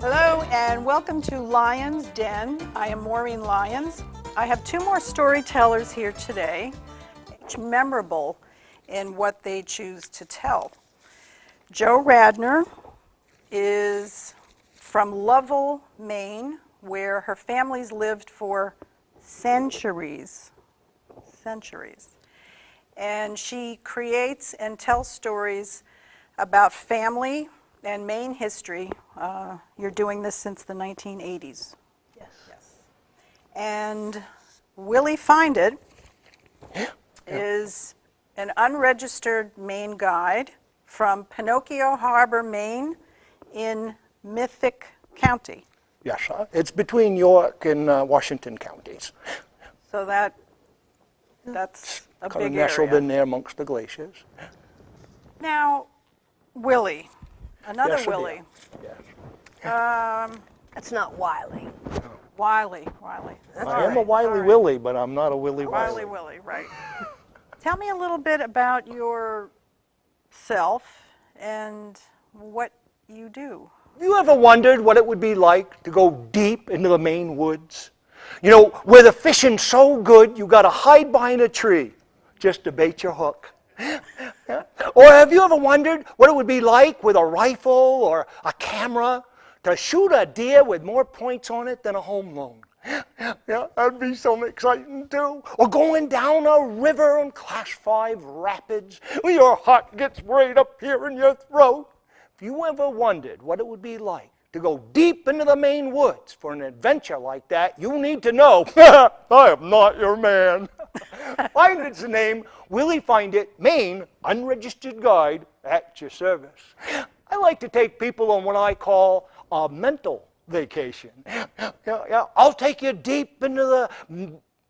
Hello and welcome to Lyons Den. I am Maureen Lyons. I have two more storytellers here today, each memorable in what they choose to tell. Jo Radner is from Lovell, Maine, where her family's lived for centuries. And she creates and tells stories about family and Maine history. You're doing this since the 1980s. Yes. And Willey Phinedit is an unregistered Maine guide from Pinocchio Harbor, Maine, in Mythic County. Yes, it's between York and Washington counties. So that's a Kind of big nestled area. in there amongst the glaciers. Now, Willy, another Yes, Willy. Yes. That's not Wiley. Wiley. That's I am a right. wily All right. Willy, but I'm not a Willy Wiley Wiley. Willy, right. Tell me a little bit about yourself and what you do. Have you ever wondered what it would be like to go deep into the Maine woods? You know, where the fishing's so good, you got to hide behind a tree just to bait your hook. Yeah. Or have you ever wondered what it would be like with a rifle or a camera to shoot a deer with more points on it than a home loan? Yeah, that'd be so exciting too. Or going down a river in Class 5 rapids where your heart gets right up here in your throat. If you ever wondered what it would be like to go deep into the Maine woods for an adventure like that, you need to know, I am not your man. Phindit's the name. Willey Phinedit, Maine, unregistered guide at your service. I like to take people on what I call a mental vacation. Yeah, I'll take you deep into the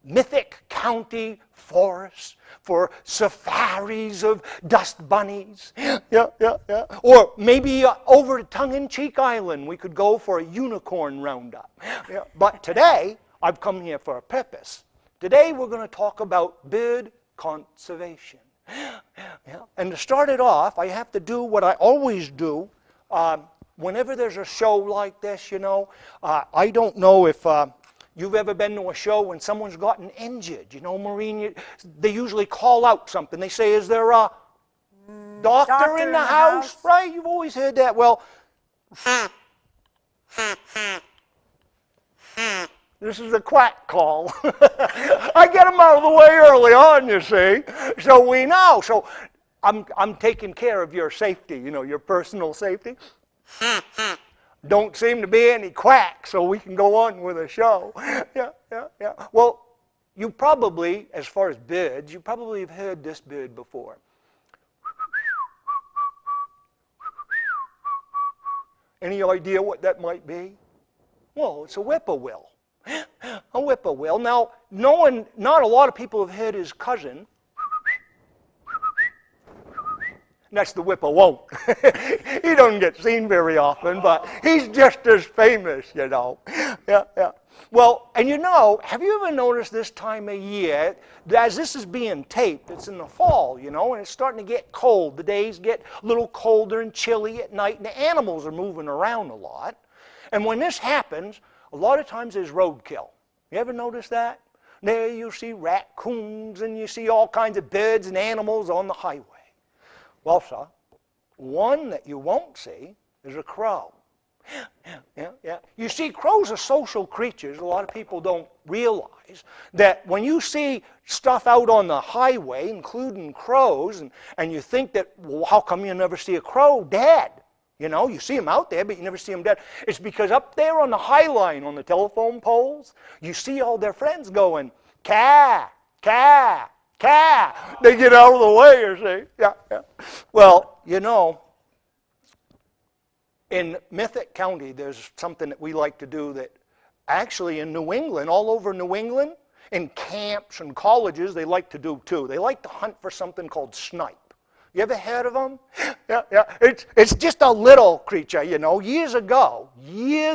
Mythic County forests for safaris of dust bunnies. Yeah. Or maybe over to Tongue-in-Cheek Island, we could go for a unicorn roundup. Yeah. But today, I've come here for a purpose. Today, we're going to talk about bird conservation. Yeah. And to start it off, I have to do what I always do. Whenever there's a show like this, you know, I don't know if you've ever been to a show when someone's gotten injured. You know, Maureen, they usually call out something. They say, is there a doctor in the house? Right? You've always heard that. Well, this is a quack call. I get them out of the way early on, you see. So we know. So I'm taking care of your safety, you know, your personal safety. Don't seem to be any quacks, so we can go on with the show. Yeah. Well, you probably, as far as birds, you probably have heard this bird before. Any idea what that might be? Well, it's a whippoorwill. A whippoorwill. Now, not a lot of people have heard his cousin. That's the whippoorwill. He doesn't get seen very often, but he's just as famous, you know. Yeah. Well, and you know, have you ever noticed this time of year, as this is being taped, it's in the fall, you know, and it's starting to get cold. The days get a little colder and chilly at night, and the animals are moving around a lot. And when this happens, a lot of times there's roadkill. You ever notice that? There you see raccoons, and you see all kinds of birds and animals on the highway. Well, sir, one that you won't see is a crow. Yeah. You see, crows are social creatures. A lot of people don't realize that when you see stuff out on the highway, including crows, and you think that, well, how come you never see a crow dead? You know, you see them out there, but you never see them dead. It's because up there on the high line, on the telephone poles, you see all their friends going, caw, caw, caw. They get out of the way, you see. Yeah. Well, you know, in Mythic County, there's something that we like to do that actually in New England, all over New England, in camps and colleges, they like to do too. They like to hunt for something called snipe. You ever heard of them? Yeah. It's just a little creature, you know. Years ago, you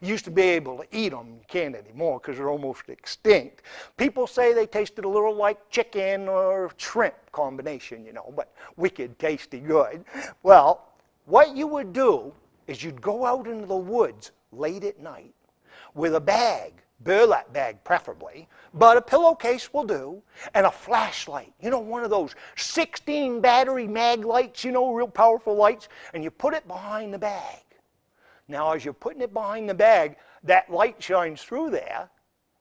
used to be able to eat them. You can't anymore because they're almost extinct. People say they tasted a little like chicken or shrimp combination, you know, but wicked tasty good. Well, what you would do is you'd go out into the woods late at night with a bag, burlap bag preferably, but a pillowcase will do, and a flashlight. You know, one of those 16 battery mag lights, you know, real powerful lights, and you put it behind the bag. Now, as you're putting it behind the bag, that light shines through there,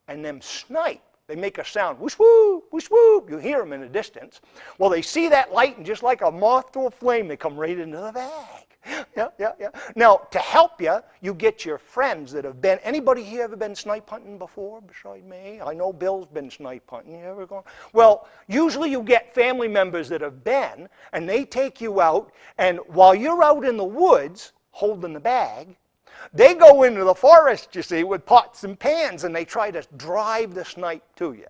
and them snipe. They make a sound, whoosh whoop, whoosh whoop. You hear them in the distance. Well, they see that light, and just like a moth to a flame, they come right into the bag. Yeah. Now, to help you, you get your friends that have been. Anybody here ever been snipe hunting before beside me? I know Bill's been snipe hunting. You ever gone? Well, usually you get family members that have been, and they take you out, and while you're out in the woods holding the bag, they go into the forest, you see, with pots and pans, and they try to drive the snipe to you.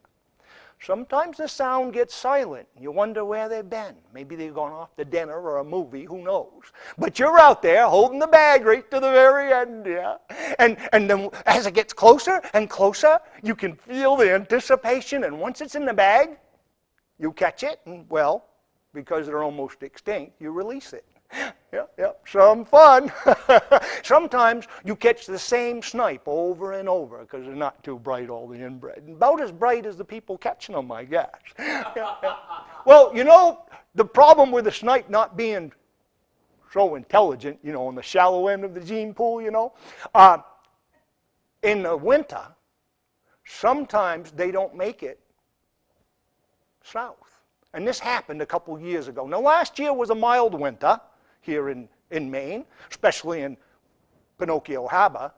Sometimes the sound gets silent. You wonder where they've been. Maybe they've gone off to dinner or a movie, who knows. But you're out there holding the bag right to the very end, yeah. And then as it gets closer and closer, you can feel the anticipation. And once it's in the bag, you catch it, and well, because they're almost extinct, you release it. Yeah, some fun. Sometimes you catch the same snipe over and over because they're not too bright, all the inbred. About as bright as the people catching them, I guess. Yeah. Well, you know, the problem with the snipe not being so intelligent, you know, on the shallow end of the gene pool, you know, in the winter, sometimes they don't make it south. And this happened a couple years ago. Now, last year was a mild winter here in Maine, especially in Pinocchio Harbor.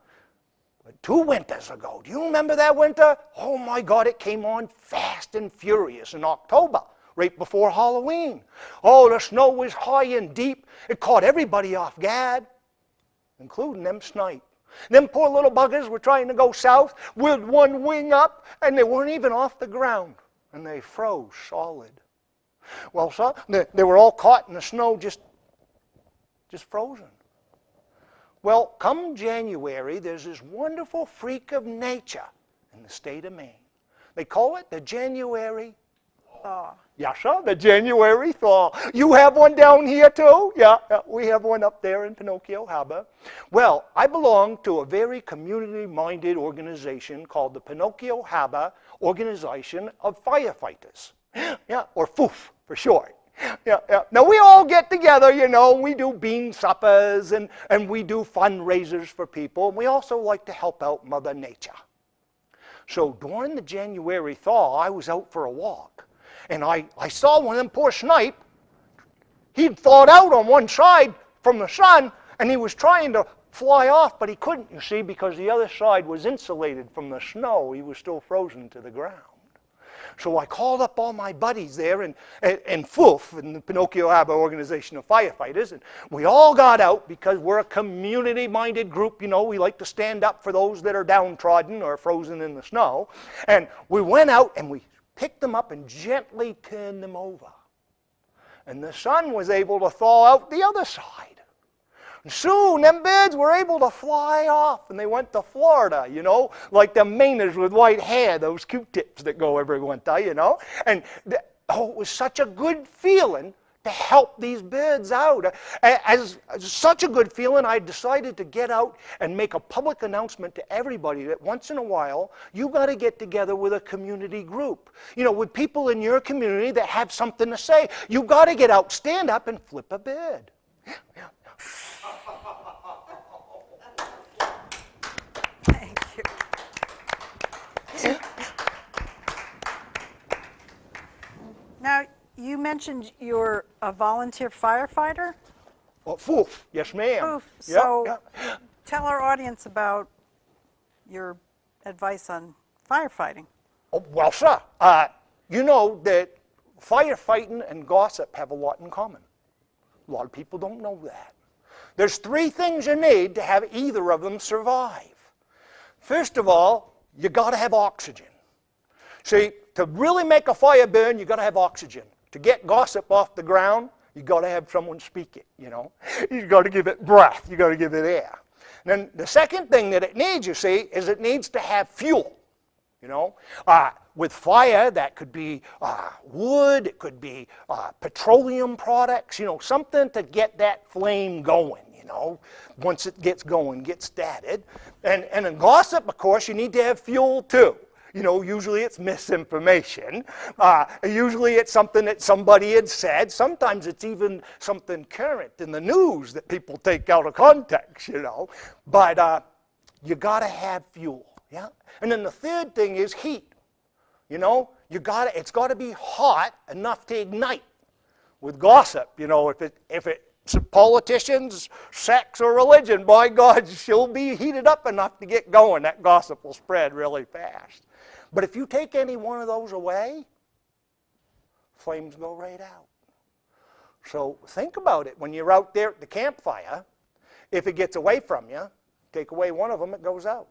But 2 winters ago, do you remember that winter? Oh my God, it came on fast and furious in October, right before Halloween. Oh, the snow was high and deep. It caught everybody off guard, including them snipe. Them poor little buggers were trying to go south with one wing up, and they weren't even off the ground, and they froze solid. Well, so they were all caught in the snow, just frozen. Well, come January, there's this wonderful freak of nature in the state of Maine. They call it the January thaw. Yes, sir, the January thaw. You have one down here too? Yeah, we have one up there in Pinocchio Harbor. Well, I belong to a very community-minded organization called the Pinocchio Harbor Organization of Firefighters. Yeah, or FOOF for short. Yeah. Now, we all get together, you know, we do bean suppers and we do fundraisers for people, and we also like to help out Mother Nature. So during the January thaw, I was out for a walk, and I saw one of them poor snipe. He'd thawed out on one side from the sun, and he was trying to fly off, but he couldn't, you see, because the other side was insulated from the snow. He was still frozen to the ground. So I called up all my buddies there in FOOF, in the Pinocchio Harbor Organization of Firefighters, and we all got out because we're a community-minded group. You know, we like to stand up for those that are downtrodden or frozen in the snow. And we went out and we picked them up and gently turned them over. And the sun was able to thaw out the other side. And soon, them birds were able to fly off, and they went to Florida, you know, like the Mainers with white hair, those Q-tips that go every winter, you know. And, it was such a good feeling to help these birds out. As such a good feeling, I decided to get out and make a public announcement to everybody that once in a while, you got to get together with a community group. You know, with people in your community that have something to say. You got to get out, stand up, and flip a bird. Thank you. Now, you mentioned you're a volunteer firefighter? Well, FOOF, yes ma'am. FOOF. Yep, So yep. tell our audience about your advice on firefighting. Oh, well, sir, you know that firefighting and gossip have a lot in common. A lot of people don't know that. There's 3 things you need to have either of them survive: First of all, you got to have oxygen. See, to really make a fire burn, you got to have oxygen. To get gossip off the ground, you got to have someone speak it, you know. You got to give it breath. You got to give it air. Then the second thing that it needs, you see, is it needs to have fuel, you know. With fire, that could be wood, it could be petroleum products, you know, something to get that flame going, you know. Once it gets going, gets started. And in gossip, of course, you need to have fuel too. You know, usually it's misinformation. Usually it's something that somebody had said. Sometimes it's even something current in the news that people take out of context, you know. But you got to have fuel, yeah? And then the third thing is heat. You know, it's got to be hot enough to ignite. With gossip, you know, if it's politicians, sex, or religion, by God, she'll be heated up enough to get going. That gossip will spread really fast. But if you take any one of those away, flames go right out. So think about it when you're out there at the campfire. If it gets away from you, take away one of them, it goes out.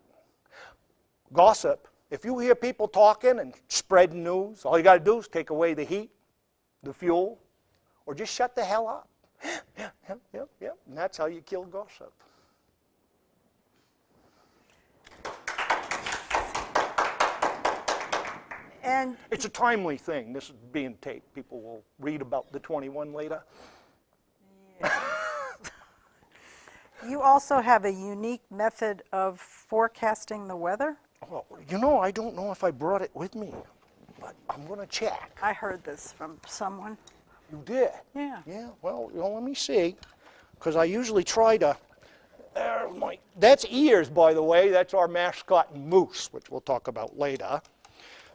Gossip. If you hear people talking and spreading news, all you got to do is take away the heat, the fuel, or just shut the hell up. Yep. And that's how you kill gossip. And it's a timely thing. This is being taped. People will read about the 21 later. yeah. You also have a unique method of forecasting the weather? Oh, you know, I don't know if I brought it with me, but I'm going to check. I heard this from someone. You did? Yeah. Yeah, well, you know, let me see, because I usually try to, that's ears, by the way. That's our mascot moose, which we'll talk about later.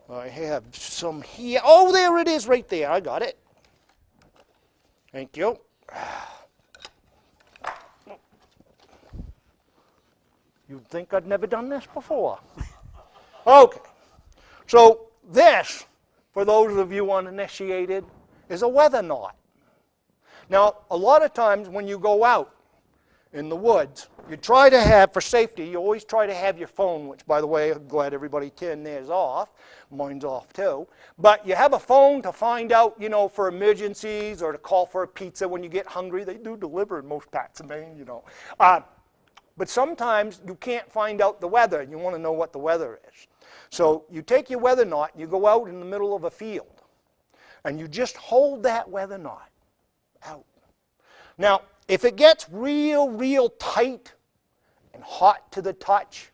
I have some here. Oh, there it is right there. I got it. Thank you. You'd think I'd never done this before. Okay. So this, for those of you uninitiated, is a weather knot. Now, a lot of times when you go out in the woods, you try to have, for safety, you always try to have your phone, which, by the way, I'm glad everybody turned theirs off. Mine's off, too. But you have a phone to find out, you know, for emergencies or to call for a pizza when you get hungry. They do deliver in most parts of Maine, you know. But sometimes you can't find out the weather, and you want to know what the weather is. So you take your weather knot, and you go out in the middle of a field, and you just hold that weather knot out. Now, if it gets real tight and hot to the touch,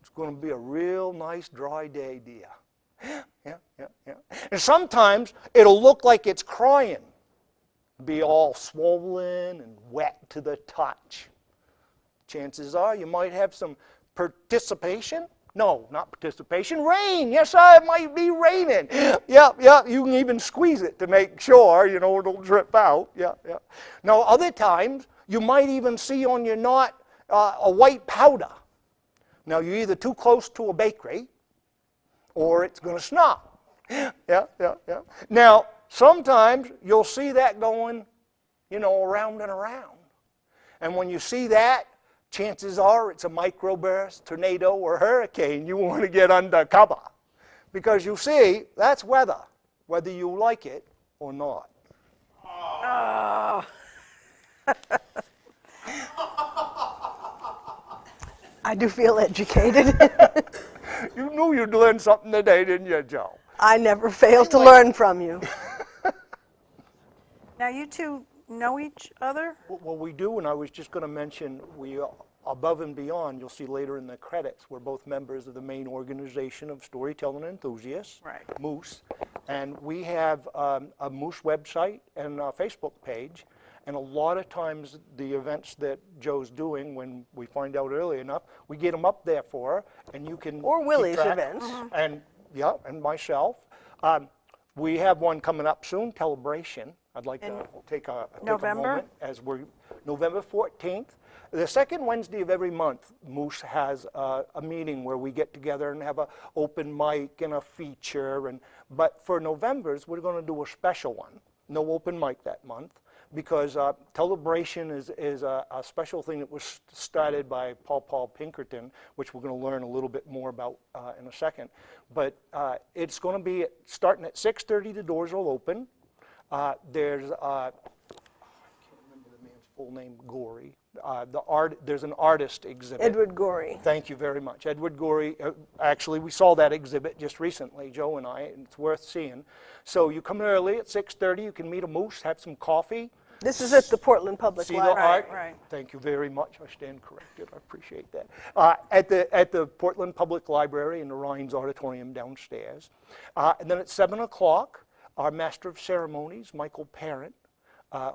it's going to be a real nice dry day, dear. Yeah. And sometimes it'll look like it's crying, be all swollen and wet to the touch. Chances are you might have some participation. No, not participation. Rain. Yes, it might be raining. Yeah. You can even squeeze it to make sure, you know, it'll drip out. Yeah. Now, other times, you might even see on your knot a white powder. Now, you're either too close to a bakery or it's going to snow. Yeah. Now, sometimes you'll see that going, you know, around and around. And when you see that, chances are it's a microburst, tornado, or hurricane. You want to get under cover. Because you see, that's weather, whether you like it or not. Oh. I do feel educated. You knew you'd learn something today, didn't you, Joe? I never fail to learn from you. Now, you two know each other? Well, we do, and I was just going to mention, we above and beyond, you'll see later in the credits, we're both members of the Maine Organization of Storytelling Enthusiasts, Right. Moose, and we have a Moose website and a Facebook page, and a lot of times the events that Joe's doing, when we find out early enough, we get them up there for her, and you can Or keep Willie's track. events. And and myself. We have one coming up soon, Tellabration. I'd like to take a November? moment as we're November 14th. The second Wednesday of every month, Moose has a meeting where we get together and have an open mic and a feature. But for November's, we're going to do a special one. No open mic that month. because Tellabration is a special thing that was started by Paul Pinkerton, which we're going to learn a little bit more about in a second. But it's going to be starting at 6:30. The doors will open. There's I can't remember the man's full name. Gorey. There's an artist exhibit. Edward Gorey. Thank you very much. Edward Gorey, actually we saw that exhibit just recently, Joe and I, and it's worth seeing. So you come early at 6:30, you can meet a moose, have some coffee. This is at the Portland Public See the Library. art? Right. Thank you very much. I stand corrected. I appreciate that. At the Portland Public Library in the Rhines Auditorium downstairs. And then at 7 o'clock, our Master of Ceremonies, Michael Parent,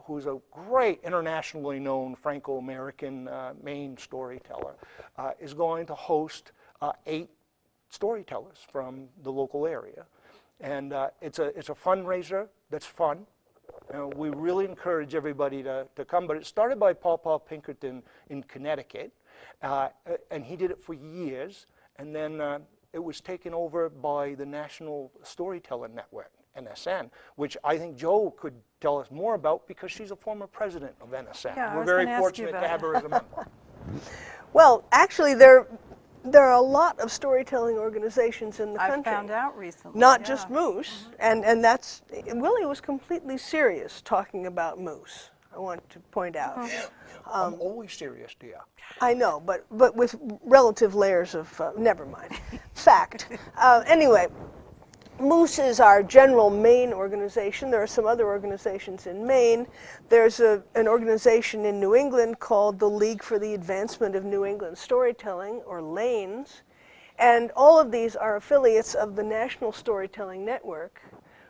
who's a great internationally known Franco-American Maine storyteller, is going to host 8 storytellers from the local area. And it's a fundraiser that's fun. We really encourage everybody to come, but it started by Paul Pinkerton in Connecticut, and he did it for years, and then it was taken over by the National Storyteller Network, NSN, which I think Joe could tell us more about because she's a former president of NSN. Yeah, I We're was very gonna ask you fortunate about to have her as a member. Well, actually, there are a lot of storytelling organizations in the I country. found out recently. Not yeah. just moose, and that's, Willie was completely serious talking about moose, I want to point out. I'm always serious, dear. I know, but with relative layers of, never mind, fact. Anyway, Moose is our general Maine organization. There are some other organizations in Maine. There's an organization in New England called the League for the Advancement of New England Storytelling, or LANES. And all of these are affiliates of the National Storytelling Network,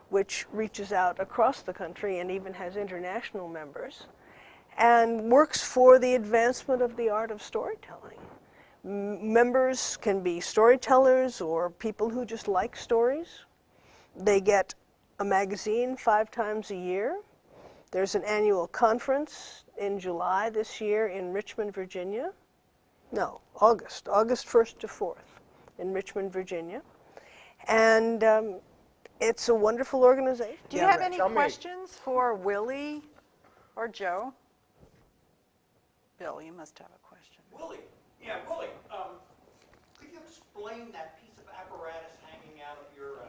which reaches out across the country and even has international members, and works for the advancement of the art of storytelling. Members can be storytellers or people who just like stories. They get a magazine 5 times a year. There's an annual conference in July this year in Richmond, Virginia. No, August 1st to 4th in Richmond, Virginia. And it's a wonderful organization. Do you have any questions for Willie or Joe? Bill, you must have a question. Willy, could you explain that piece of apparatus hanging out of your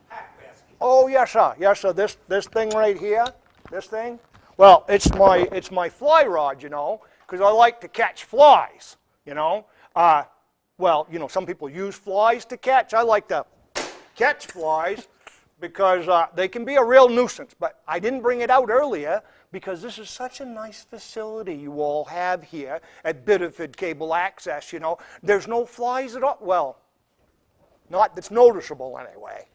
pack basket? Oh, yes, sir. Yes, sir. This thing right here, this thing. Well, it's my fly rod, you know, because I like to catch flies, you know. Well, you know, some people use flies to catch. I like to catch flies because they can be a real nuisance. But I didn't bring it out earlier because this is such a nice facility you all have here at Biddeford Cable Access, you know. There's no flies at all. Well, not that's noticeable anyway.